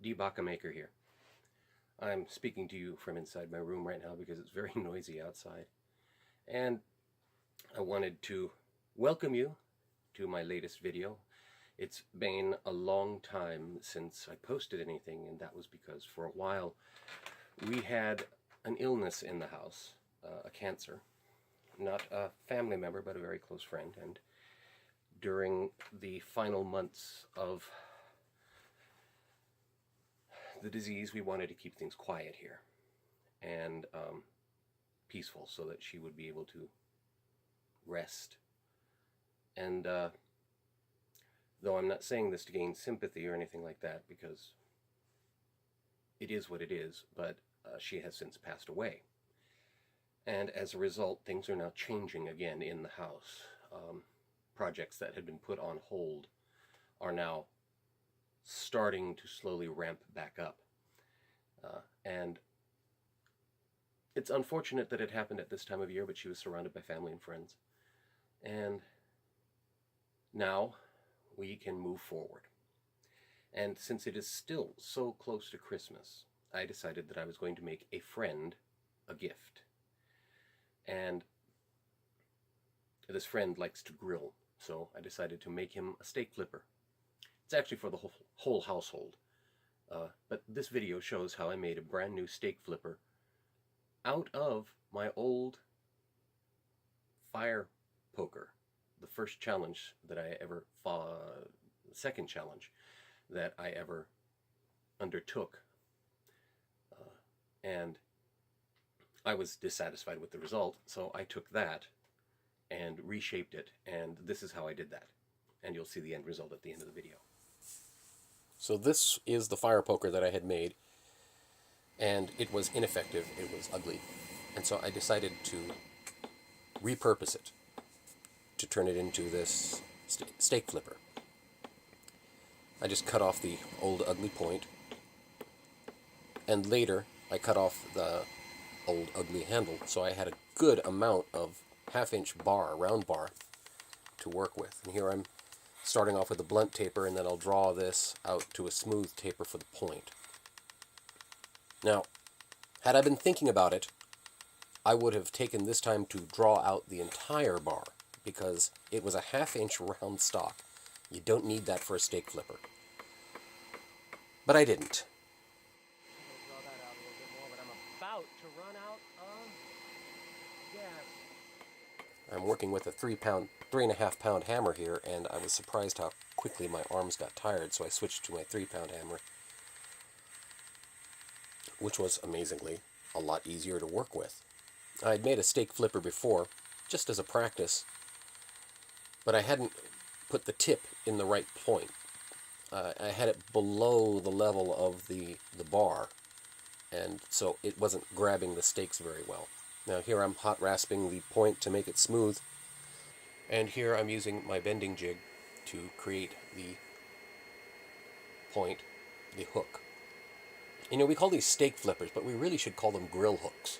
DBaca maker here. I'm speaking to you from inside my room right now because it's very noisy outside. And I wanted to welcome you to my latest video. It's been a long time since I posted anything, and that was because for a while we had an illness in the house, a cancer. Not a family member, but a very close friend. And during the final months of the disease, we wanted to keep things quiet here and peaceful so that she would be able to rest. And though I'm not saying this to gain sympathy or anything like that, because it is what it is, but she has since passed away. And as a result, things are now changing again in the house. Projects that had been put on hold are now starting to slowly ramp back up. And it's unfortunate that it happened at this time of year, but she was surrounded by family and friends. And now we can move forward. And since it is still so close to Christmas, I decided that I was going to make a friend a gift. And this friend likes to grill, so I decided to make him a steak flipper. It's actually for the whole household. But this video shows how I made a brand new steak flipper out of my old fire poker. The first challenge that I ever fought, the second challenge that I ever undertook. And I was dissatisfied with the result, so I took that and reshaped it, and this is how I did that. And you'll see the end result at the end of the video. So this is the fire poker that I had made, and it was ineffective, it was ugly. And so I decided to repurpose it, to turn it into this steak flipper. I just cut off the old ugly point, and later I cut off the old ugly handle, so I had a good amount of half-inch bar, round bar, to work with. And here I'm starting off with a blunt taper, and then I'll draw this out to a smooth taper for the point. Now, had I been thinking about it, I would have taken this time to draw out the entire bar, because it was a half-inch round stock. You don't need that for a steak flipper. But I didn't. Draw that out a little bit more, but I'm about to run out of gas. I'm working with a 3.5 pound hammer here, and I was surprised how quickly my arms got tired, so I switched to my 3-pound hammer, which was amazingly a lot easier to work with. I had made a steak flipper before, just as a practice, but I hadn't put the tip in the right point. I had it below the level of the bar, and so it wasn't grabbing the steaks very well. Now here I'm hot rasping the point to make it smooth, and here I'm using my bending jig to create the point, the hook. You know, we call these steak flippers, but we really should call them grill hooks,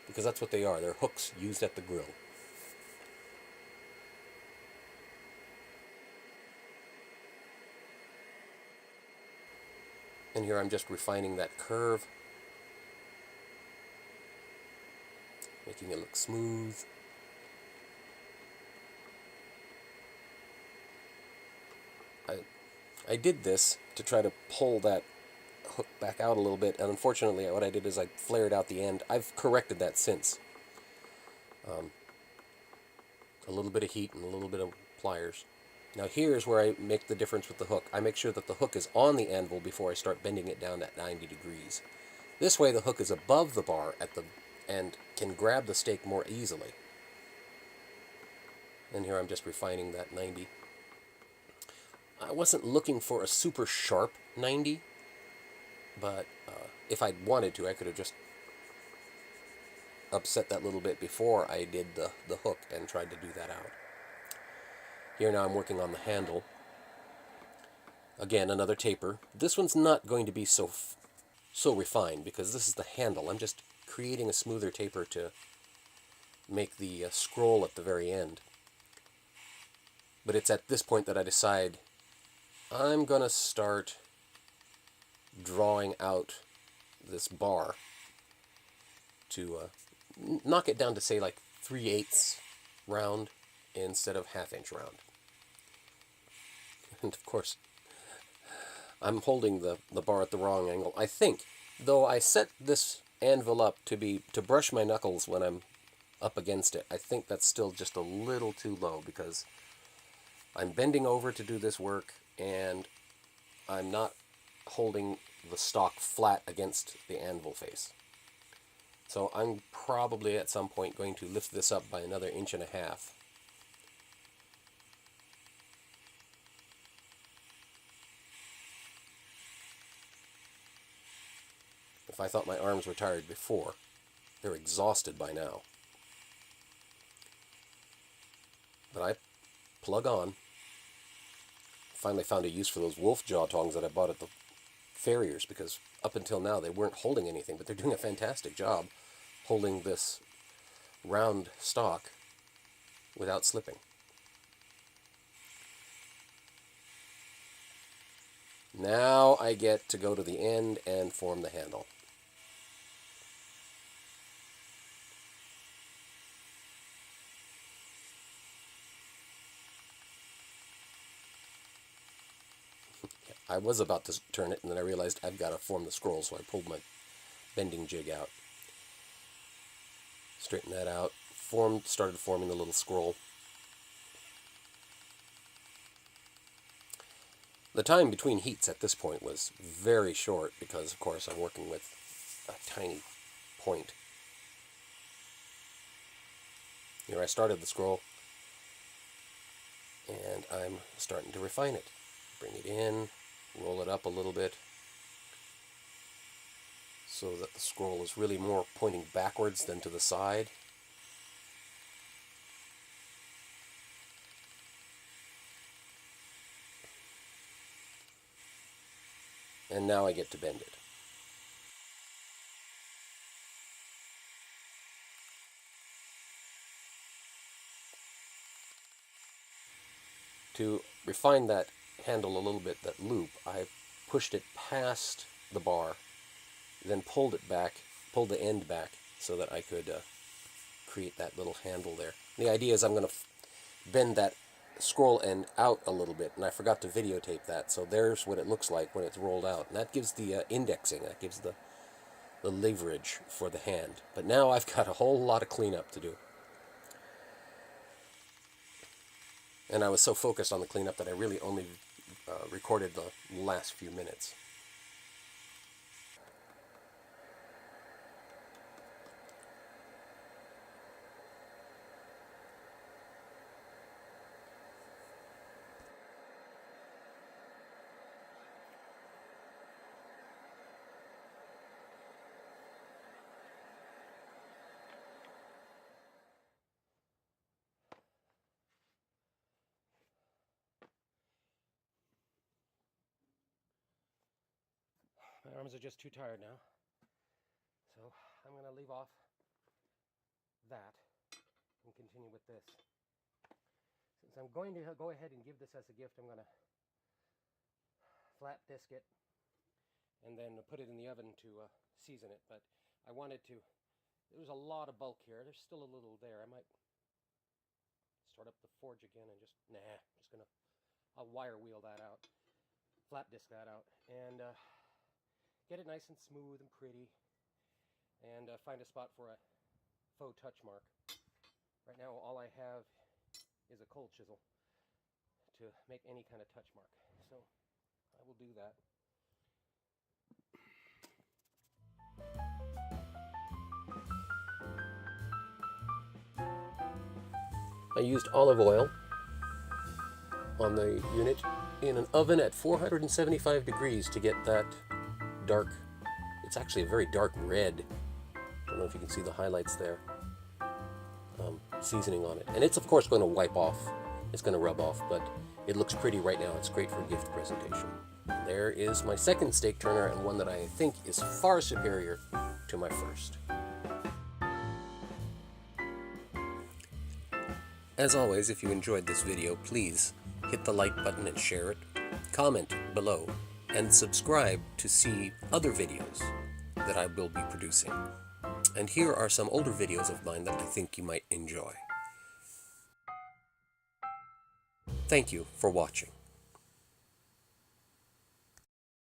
because that's what they are. They're hooks used at the grill. And here I'm just refining that curve, making it look smooth. I did this to try to pull that hook back out a little bit, and unfortunately what I did is I flared out the end. I've corrected that since. A little bit of heat and a little bit of pliers. Now here's where I make the difference with the hook. I make sure that the hook is on the anvil before I start bending it down at 90 degrees. This way the hook is above the bar at the and can grab the steak more easily. And here I'm just refining that 90. I wasn't looking for a super sharp 90, but if I'd wanted to, I could have just upset that little bit before I did the hook and tried to do that out. Here now I'm working on the handle. Again, another taper. This one's not going to be so refined because this is the handle. I'm just creating a smoother taper to make the scroll at the very end. But it's at this point that I decide I'm going to start drawing out this bar to knock it down to, say, like 3/8 round instead of 1/2 inch round. And of course, I'm holding the bar at the wrong angle. I think, though I set this anvil up to brush my knuckles when I'm up against it, I think that's still just a little too low, because I'm bending over to do this work, and I'm not holding the stock flat against the anvil face. So I'm probably at some point going to lift this up by another 1.5 inches. If I thought my arms were tired before, they're exhausted by now. But I plug on. Finally found a use for those wolf jaw tongs that I bought at the farriers, because up until now they weren't holding anything, but they're doing a fantastic job holding this round stock without slipping. Now I get to go to the end and form the handle. I was about to turn it, and then I realized I've got to form the scroll, so I pulled my bending jig out. Straighten that out. Started forming the little scroll. The time between heats at this point was very short, because, of course, I'm working with a tiny point. Here I started the scroll, and I'm starting to refine it. Bring it in, roll it up a little bit, so that the scroll is really more pointing backwards than to the side. And now I get to bend it. To refine that handle a little bit, that loop, I pushed it past the bar, then pulled it back, pulled the end back, so that I could create that little handle there. The idea is I'm going to bend that scroll end out a little bit, and I forgot to videotape that, so there's what it looks like when it's rolled out. And that gives the indexing, that gives the leverage for the hand. But now I've got a whole lot of cleanup to do. And I was so focused on the cleanup that I really only recorded the last few minutes. My arms are just too tired now. So I'm going to leave off that and continue with this. Since I'm going to go ahead and give this as a gift, I'm going to flat disc it and then put it in the oven to season it. But I wanted to, there's a lot of bulk here. There's still a little there. I might start up the forge again and I'll wire wheel that out, flat disc that out, and get it nice and smooth and pretty, and find a spot for a faux touch mark. Right now all I have is a cold chisel to make any kind of touch mark, so I will do that. I used olive oil on the unit in an oven at 475 degrees to get that dark, it's actually a very dark red, I don't know if you can see the highlights there, seasoning on it. And it's of course going to wipe off, it's going to rub off, but it looks pretty right now. It's great for gift presentation. There is my second steak turner, and one that I think is far superior to my first. As always, if you enjoyed this video, please hit the like button and share it, comment below, and subscribe to see other videos that I will be producing. And here are some older videos of mine that I think you might enjoy. Thank you for watching.